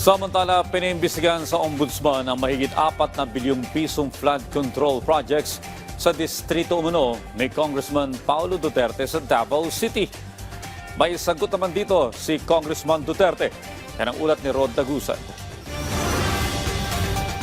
Samantala, piniimbestigahan sa Ombudsman ang mahigit 4 na bilyong pisong flood control projects sa distrito umano ni Congressman Paulo Duterte sa Davao City. May sagot naman dito si Congressman Duterte. Yan ang ulat ni Rod Dagusan.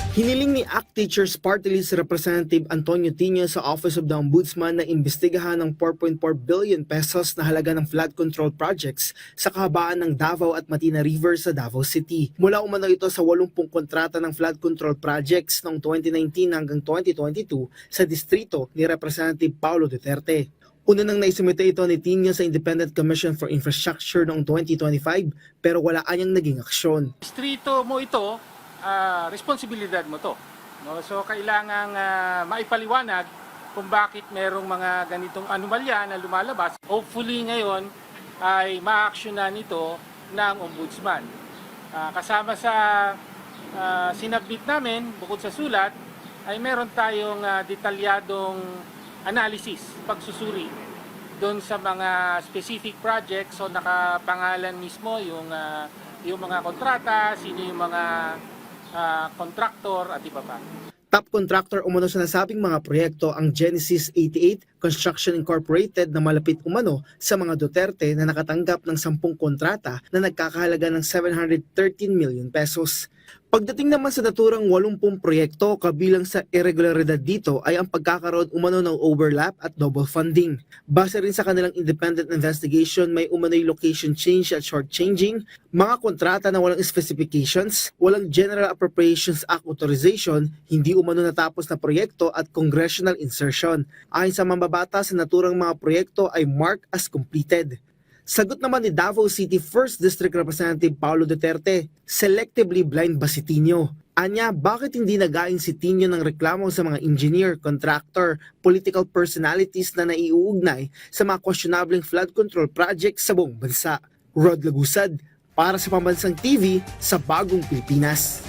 Hiniling ni ACT Teachers Party List Representative Antonio Tino sa Office of the Ombudsman na imbestigahan ng 4.4 billion pesos na halaga ng flood control projects sa kahabaan ng Davao at Matina River sa Davao City. Mula umano ito sa 80 kontrata ng flood control projects noong 2019 hanggang 2022 sa distrito ni Representative Paulo Duterte. Una nang naisumite ito ni Tino sa Independent Commission for Infrastructure noong 2025 pero wala anyang naging aksyon. Distrito mo ito, responsibilidad mo to. No? So kailangang maipaliwanag kung bakit merong mga ganitong anomalya na lumalabas. Hopefully ngayon ay ma-actionan ito ng Ombudsman. Kasama sa sinabit namin, bukod sa sulat, ay meron tayong detalyadong analysis, pagsusuri doon sa mga specific projects. So nakapangalan mismo yung mga kontrata, sino yung mga contractor at iba pa. Top contractor umano sa nasabing mga proyekto ang Genesis 88 Construction Incorporated na malapit umano sa mga Duterte na nakatanggap ng 10 kontrata na nagkakahalaga ng 713 million pesos. Pagdating naman sa naturang 80 proyekto, kabilang sa irregularidad dito ay ang pagkakaroon umano ng overlap at double funding. Base rin sa kanilang independent investigation, may umano'y location change at shortchanging, mga kontrata na walang specifications, walang General Appropriations Act authorization, hindi umano natapos na proyekto at congressional insertion. Ayon sa mambabata sa naturang mga proyekto ay marked as completed. Sagot naman ni Davao City 1st District Representative Paulo Duterte, selectively blind ba si Tino? Anya, bakit hindi nagain si Tino ng reklamo sa mga engineer, contractor, political personalities na naiuugnay sa mga questionableng flood control projects sa buong bansa? Rod Lagusad, para sa Pambansang TV sa Bagong Pilipinas.